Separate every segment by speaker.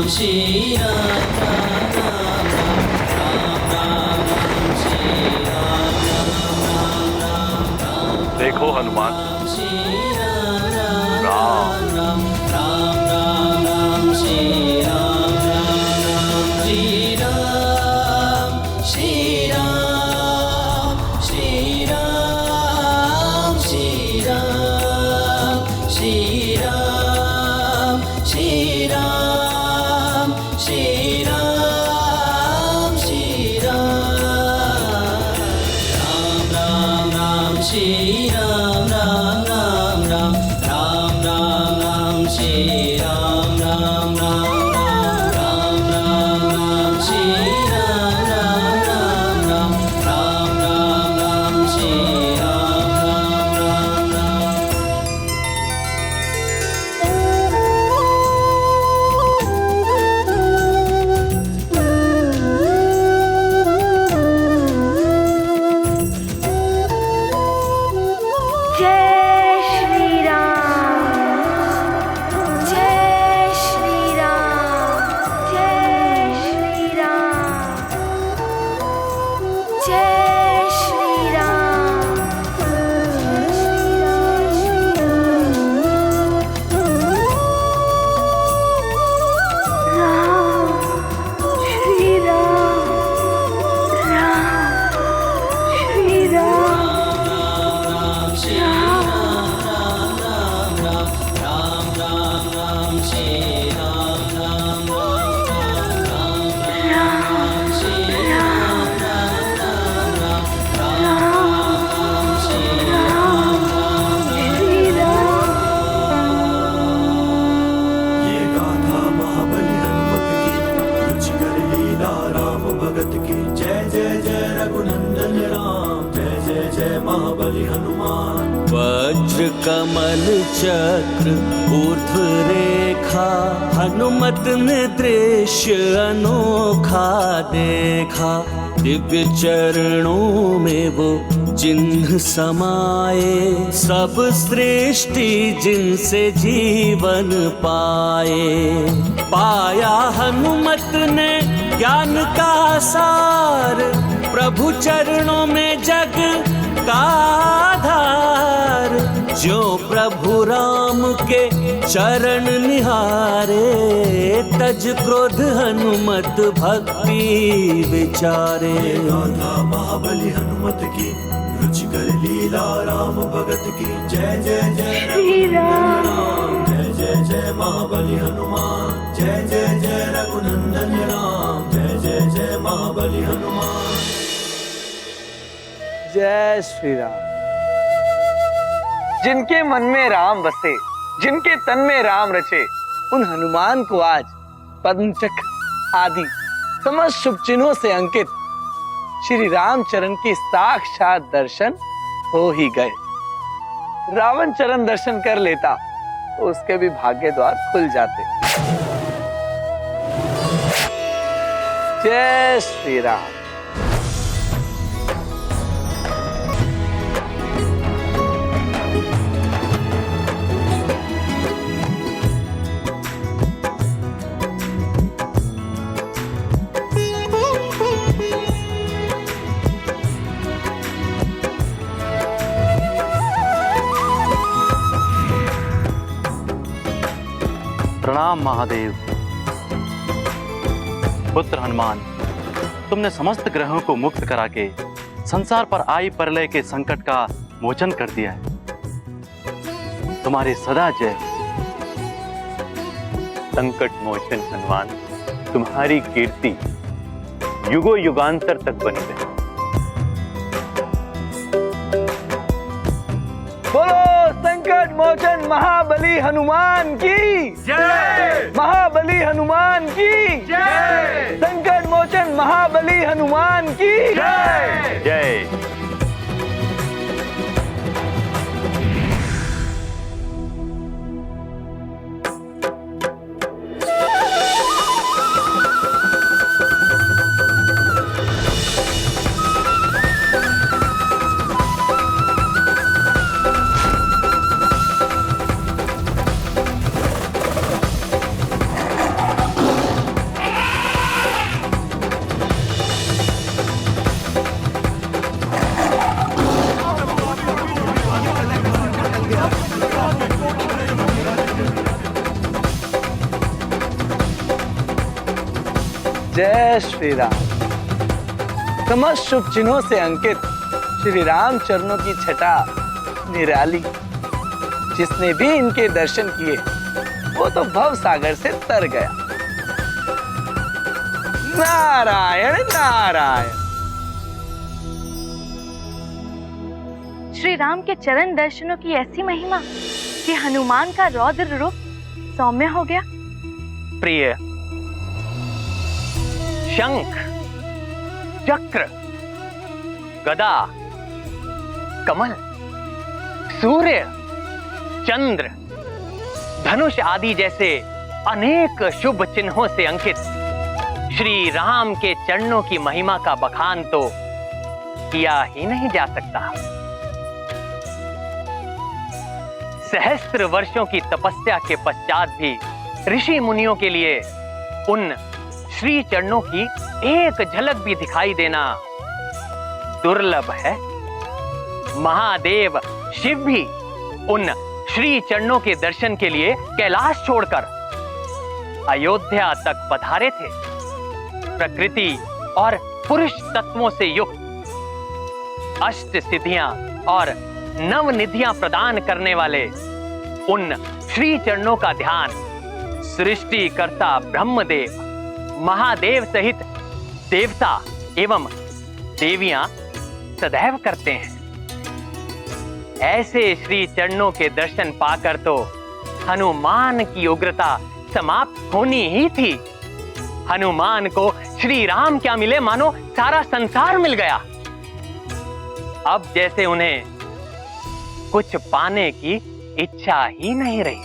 Speaker 1: श्री राम राम राम राम राम श्री राम राम राम राम।
Speaker 2: देखो हनुमान,
Speaker 1: श्री राम राम
Speaker 2: राम
Speaker 1: राम राम राम राम श्री राम राम श्री राम श्री राम श्री राम श्री राम श्री राम श्री राम श्री राम श्री राम राम राम श्री राम राम राम राम राम राम राम श्री राम राम राम राम राम राम श्री राम राम राम राम राम राम श्री राम राम राम।
Speaker 3: जय श्री राम, जय श्री राम, जय श्री राम, जय श्री राम, श्री राम, श्री राम,
Speaker 1: श्री राम राम राम राम राम राम श्री राम राम राम राम श्री राम राम राम राम श्री राम
Speaker 3: श्री राम।
Speaker 4: ये गाथा महाबली हनुमत की, रुचिकर लीला राम भगत की। जय जय जय रघुनंदन राम, जय जय जय महाबली हनुमान।
Speaker 5: वज्र कमल चक्र ऊर्ध्व रेखा, हनुमत ने दृश्य अनोखा देखा। दिव्य चरणों में वो चिन्ह समाये, सब सृष्टि जिनसे जीवन पाए। पाया हनुमत ने ज्ञान का सार, प्रभु चरणों में जग का आधार। जो प्रभु राम के चरण निहारे, तज क्रोध हनुमत भक्ति विचारे।
Speaker 4: ये गाथा महाबली हनुमत की, रुचिकर लीला राम भगत की। जय जय जय
Speaker 3: श्री राम।
Speaker 4: राम, जय जय जय महाबली हनुमान। जय जय जय रघुनंदन राम, जय जय जय महाबली हनुमान।
Speaker 6: जय श्री राम। जिनके मन में राम बसे, जिनके तन में राम रचे, उन हनुमान को आज पद्म चक्र आदि समस्त शुभ चिन्हों से अंकित श्री रामचरण के साक्षात दर्शन हो ही गए। रावण चरण दर्शन कर लेता तो उसके भी भाग्य द्वार खुल जाते। जय श्री राम।
Speaker 2: प्रणाम महादेव। पुत्र हनुमान, तुमने समस्त ग्रहों को मुक्त करा के संसार पर आई प्रलय के संकट का मोचन कर दिया है। तुम्हारी सदा जय।
Speaker 7: संकट मोचन हनुमान, तुम्हारी कीर्ति युगों युगांतर तक बनी रहे।
Speaker 6: बोलो संकट मोचन महाबली हनुमान की जय। महाबली हनुमान की जय। संकट मोचन महाबली हनुमान की जय।
Speaker 7: जय।
Speaker 6: जय श्री राम। समस्त शुभ चिन्हों से अंकित श्री राम चरणों की छटा निराली। जिसने भी इनके दर्शन किए वो तो भव सागर से तर गया। नारायण नारायण।
Speaker 3: श्री राम के चरण दर्शनों की ऐसी महिमा कि हनुमान का रौद्र रूप सौम्य हो गया।
Speaker 7: प्रिय, शंख, चक्र, गदा, कमल, सूर्य, चंद्र, धनुष आदि जैसे अनेक शुभ चिन्हों से अंकित श्री राम के चरणों की महिमा का बखान तो किया ही नहीं जा सकता। सहस्त्र वर्षों की तपस्या के पश्चात भी ऋषि मुनियों के लिए उन श्री चरणों की एक झलक भी दिखाई देना दुर्लभ है। महादेव शिव भी उन श्री चरणों के दर्शन के लिए कैलाश छोड़कर अयोध्या तक पधारे थे। प्रकृति और पुरुष तत्वों से युक्त अष्ट सिद्धियां और नवनिधियां प्रदान करने वाले उन श्री चरणों का ध्यान सृष्टिकर्ता ब्रह्मदेव, महादेव सहित देवता एवं देवियां सदैव करते हैं। ऐसे श्री चरणों के दर्शन पाकर तो हनुमान की उग्रता समाप्त होनी ही थी। हनुमान को श्री राम क्या मिले, मानो सारा संसार मिल गया। अब जैसे उन्हें कुछ पाने की इच्छा ही नहीं रही।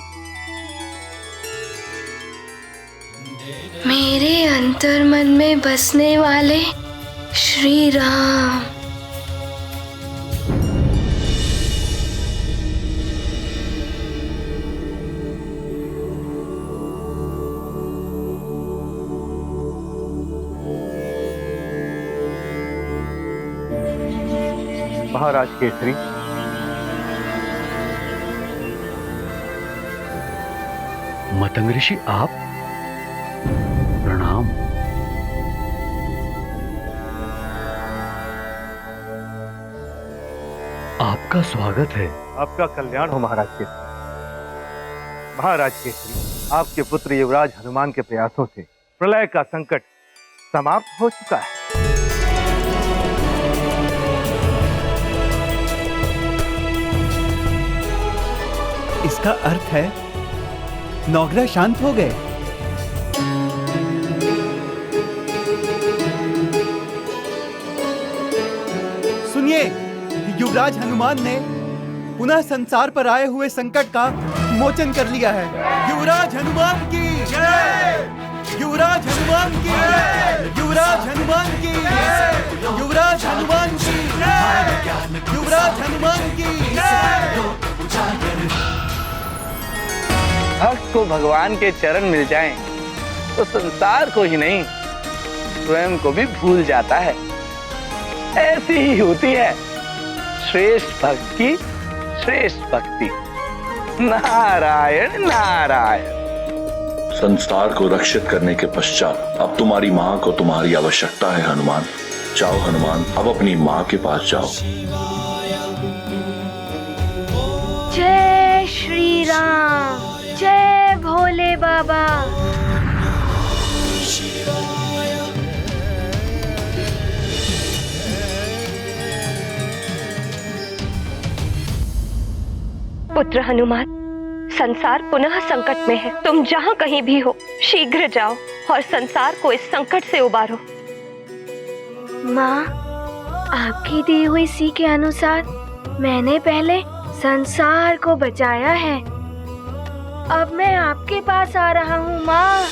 Speaker 3: मेरे अंतर्मन में बसने वाले श्री राम।
Speaker 7: महाराज केसरी,
Speaker 2: मतंग ऋषि आप, प्रणाम। आपका स्वागत है।
Speaker 8: आपका कल्याण हो महाराज केसरी। महाराज केसरी, आपके पुत्र युवराज हनुमान के प्रयासों से प्रलय का संकट समाप्त हो चुका है।
Speaker 9: इसका अर्थ है नौग्रह शांत हो गए। सुनिए, युवराज हनुमान ने पुनः संसार पर आए हुए संकट का मोचन कर लिया है। युवराज हनुमान की जय! युवराज हनुमान की जय! युवराज हनुमान की जय! युवराज हनुमान की जय! युवराज हनुमान की जय!
Speaker 6: भक्त को भगवान के चरण मिल जाएं तो संसार को ही नहीं स्वयं को भी भूल जाता है। ऐसी ही होती है श्रेष्ठ भक्त की श्रेष्ठ भक्ति। नारायण नारायण।
Speaker 10: संसार को रक्षित करने के पश्चात अब तुम्हारी माँ को तुम्हारी आवश्यकता है हनुमान। जाओ हनुमान, अब अपनी माँ के पास जाओ।
Speaker 3: जय श्री राम, जय भोले बाबा।
Speaker 11: पुत्र हनुमान, संसार पुनः संकट में है। तुम जहाँ कहीं भी हो शीघ्र जाओ और संसार को इस संकट से उबारो।
Speaker 3: माँ, आपकी दी हुई सी के अनुसार मैंने पहले संसार को बचाया है। अब मैं आपके पास आ रहा हूँ माँ।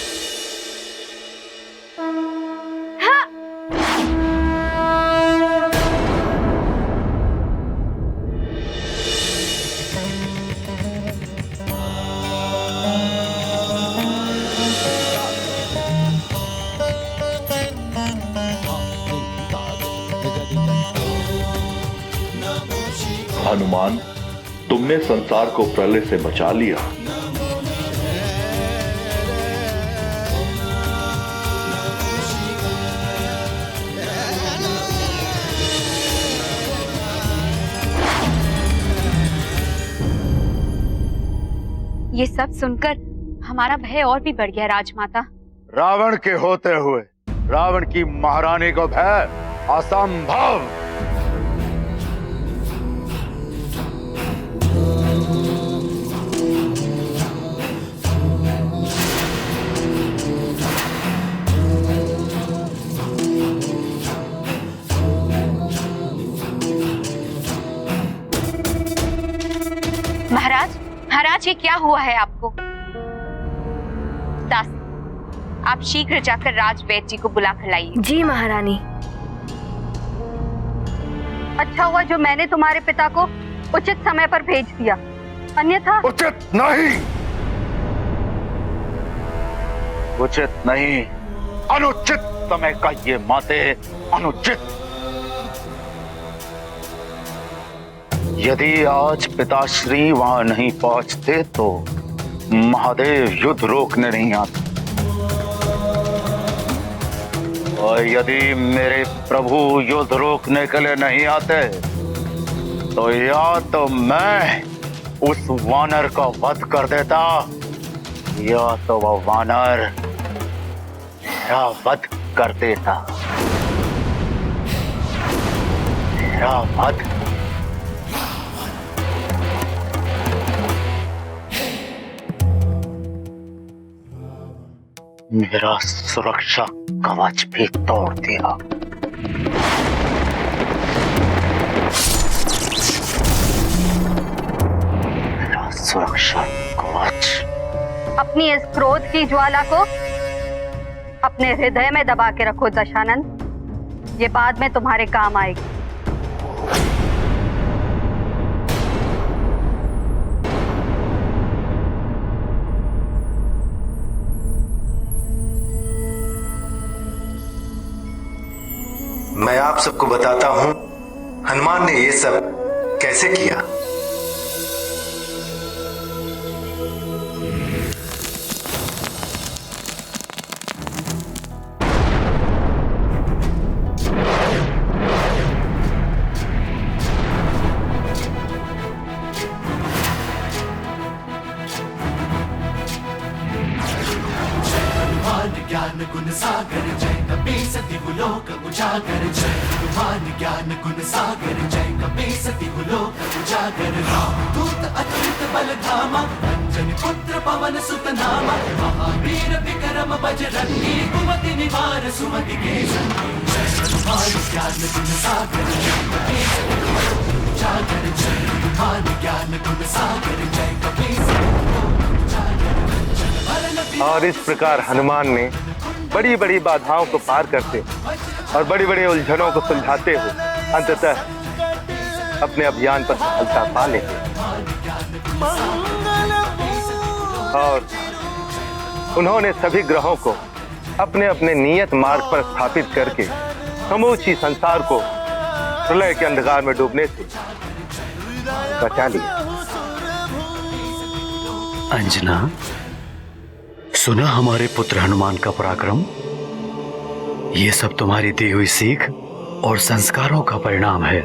Speaker 10: हनुमान, तुमने संसार को प्रलय से बचा लिया।
Speaker 12: ये सब सुनकर हमारा भय और भी बढ़ गया राजमाता।
Speaker 13: रावण के होते हुए रावण की महारानी को भय? असंभव।
Speaker 12: महाराज, महाराज ये क्या हुआ है आपको? दास, आप शीघ्र जाकर राजवैद्य जी को बुला कर लाइए।
Speaker 3: जी महारानी।
Speaker 12: अच्छा हुआ जो मैंने तुम्हारे पिता को उचित समय पर भेज दिया, अन्यथा।
Speaker 13: उचित नहीं, उचित नहीं, अनुचित समय का ये माते, अनुचित। यदि आज पिताश्री वहां नहीं पहुंचते तो महादेव युद्ध रोकने नहीं आते, और यदि मेरे प्रभु युद्ध रोकने के लिए नहीं आते तो या तो मैं उस वानर का वध कर देता, या तो वह वानर मेरा वध कर देता। मेरा वध। मेरा सुरक्षा कवच भी तोड़ दिया। मेरा सुरक्षा कवच।
Speaker 12: अपनी इस क्रोध की ज्वाला को अपने हृदय में दबा के रखो दशानंद, ये बाद में तुम्हारे काम आएगी।
Speaker 14: मैं आप सबको बताता हूं हनुमान ने ये सब कैसे किया।
Speaker 4: ज्ञान गुण सागर जय कपीस दिवलोक उजागर, जय हनुमान ज्ञान गुण सागर जय कपीस दिवलोक उजागर। रामदूत अतुलित बल धामा, अंजनी पुत्र पवन सुत नामा, महावीर विक्रम बजरंगी, कुमति निवार सुमति के संगी। जय हनुमान ज्ञान गुण सागर जय कपीस दिवलोक उजागर, जय हनुमान ज्ञान गुण सागर जय कपीस दिवलोक उजागर।
Speaker 8: और इस प्रकार हनुमान ने बड़ी बड़ी बाधाओं को पार करते और बड़ी बड़ी उलझनों को सुलझाते हुए अंततः अपने अभियान पर सफलता पा लेते और उन्होंने सभी ग्रहों को अपने अपने नियत मार्ग पर स्थापित करके समूची संसार को प्रलय के अंधकार में डूबने से बचा लिया।
Speaker 2: अंजना, सुना हमारे पुत्र हनुमान का पराक्रम? ये सब तुम्हारी दी हुई सीख और संस्कारों का परिणाम है।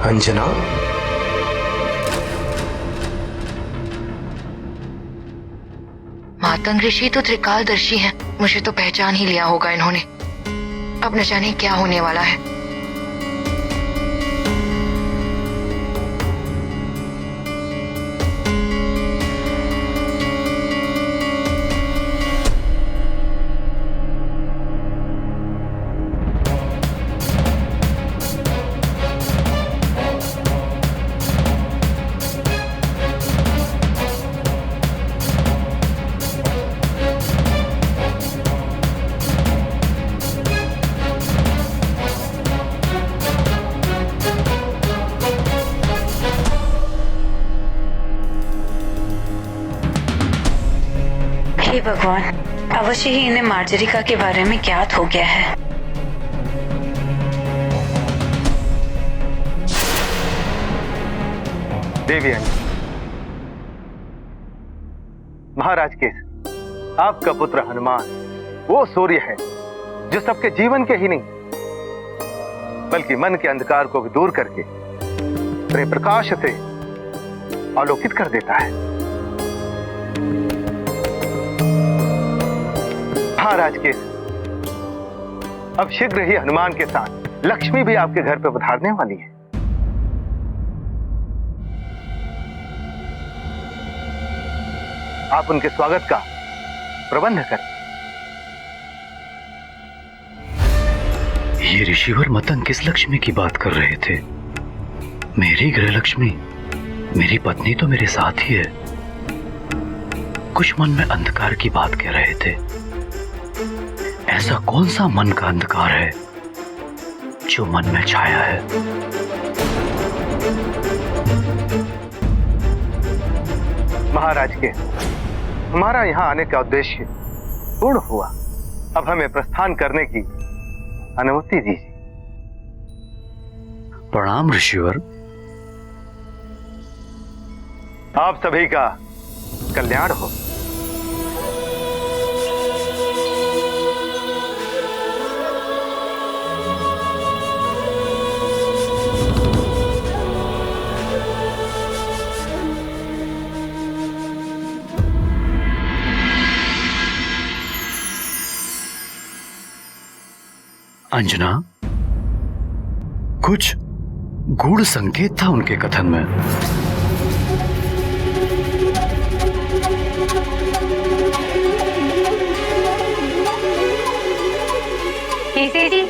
Speaker 14: अंजना,
Speaker 15: मातंग ऋषि तो त्रिकालदर्शी हैं, मुझे तो पहचान ही लिया होगा इन्होंने। अब न जाने क्या होने वाला है।
Speaker 16: हे भगवान, अवश्य ही इन्हें मार्जरिका के बारे में ज्ञात हो गया है।
Speaker 8: देवी महाराज केसरी, आपका पुत्र हनुमान वो सूर्य है जो सबके जीवन के ही नहीं बल्कि मन के अंधकार को भी दूर करके अपने प्रकाश से आलोकित कर देता है। महाराज केसरी, अब शीघ्र ही हनुमान के साथ लक्ष्मी भी आपके घर पर पधारने वाली है। आप उनके स्वागत का प्रबंध करें।
Speaker 17: ये ऋषिवर मतंग किस लक्ष्मी की बात कर रहे थे? मेरी गृह लक्ष्मी, मेरी पत्नी तो मेरे साथ ही है। कुछ मन में अंधकार की बात कह रहे थे। ऐसा कौन सा मन का अंधकार है जो मन में छाया है?
Speaker 8: महाराज के हमारा यहाँ आने का उद्देश्य पूर्ण हुआ। अब हमें प्रस्थान करने की अनुमति दीजिए।
Speaker 17: प्रणाम ऋषिवर।
Speaker 8: आप सभी का कल्याण हो।
Speaker 17: अंजना, कुछ गूढ़ संकेत था उनके कथन में।
Speaker 16: केसरी,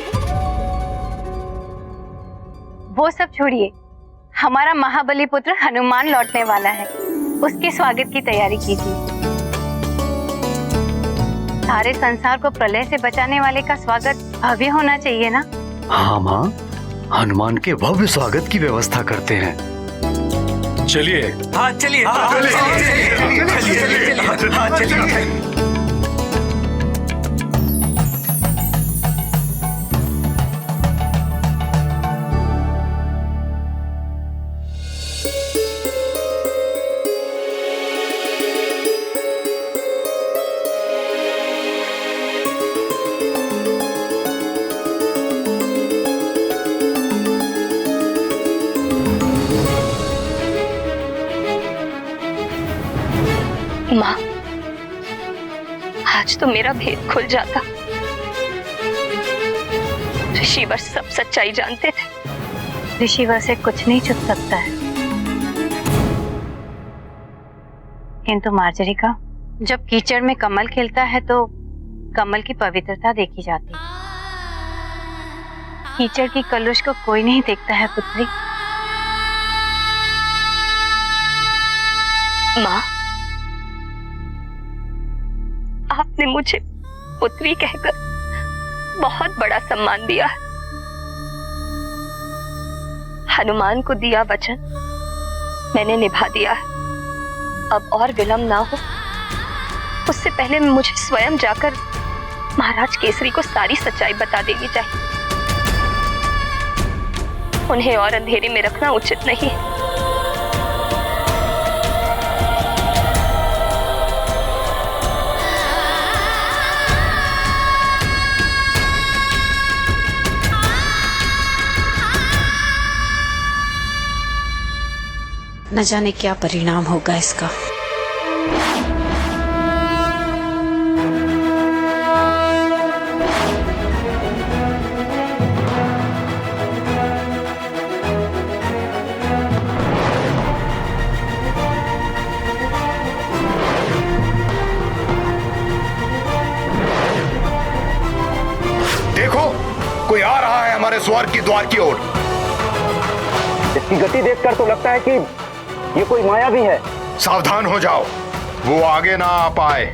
Speaker 16: वो सब छोड़िए, हमारा महाबली पुत्र हनुमान लौटने वाला है। उसके स्वागत की तैयारी कीजिए। सारे संसार को प्रलय से बचाने वाले का स्वागत भव्य होना चाहिए ना?
Speaker 17: हाँ माँ, हनुमान के भव्य स्वागत की व्यवस्था करते हैं। चलिए।
Speaker 18: हाँ चलिए, चलिए।
Speaker 11: माँ, आज तो मेरा भेद खुल जाता। ऋषिवर सब सच्चाई जानते थे।
Speaker 16: ऋषिवर से कुछ नहीं छुप सकता है। किंतु मार्जरी का, जब कीचड़ में कमल खिलता है तो कमल की पवित्रता देखी जाती है। कीचड़ की कलुष को कोई नहीं देखता है पुत्री।
Speaker 11: माँ, आपने मुझे पुत्री कहकर बहुत बड़ा सम्मान दिया है। हनुमान को दिया वचन मैंने निभा दिया है। अब और विलंब ना हो, उससे पहले मुझे स्वयं जाकर महाराज केसरी को सारी सच्चाई बता देनी चाहिए। उन्हें और अंधेरे में रखना उचित नहीं है।
Speaker 16: न जाने क्या परिणाम होगा इसका।
Speaker 13: देखो, कोई आ रहा है हमारे स्वर्ग की द्वार की ओर।
Speaker 19: इसकी गति देखकर तो लगता है कि ये कोई माया भी है।
Speaker 13: सावधान हो जाओ, वो आगे ना आ पाए।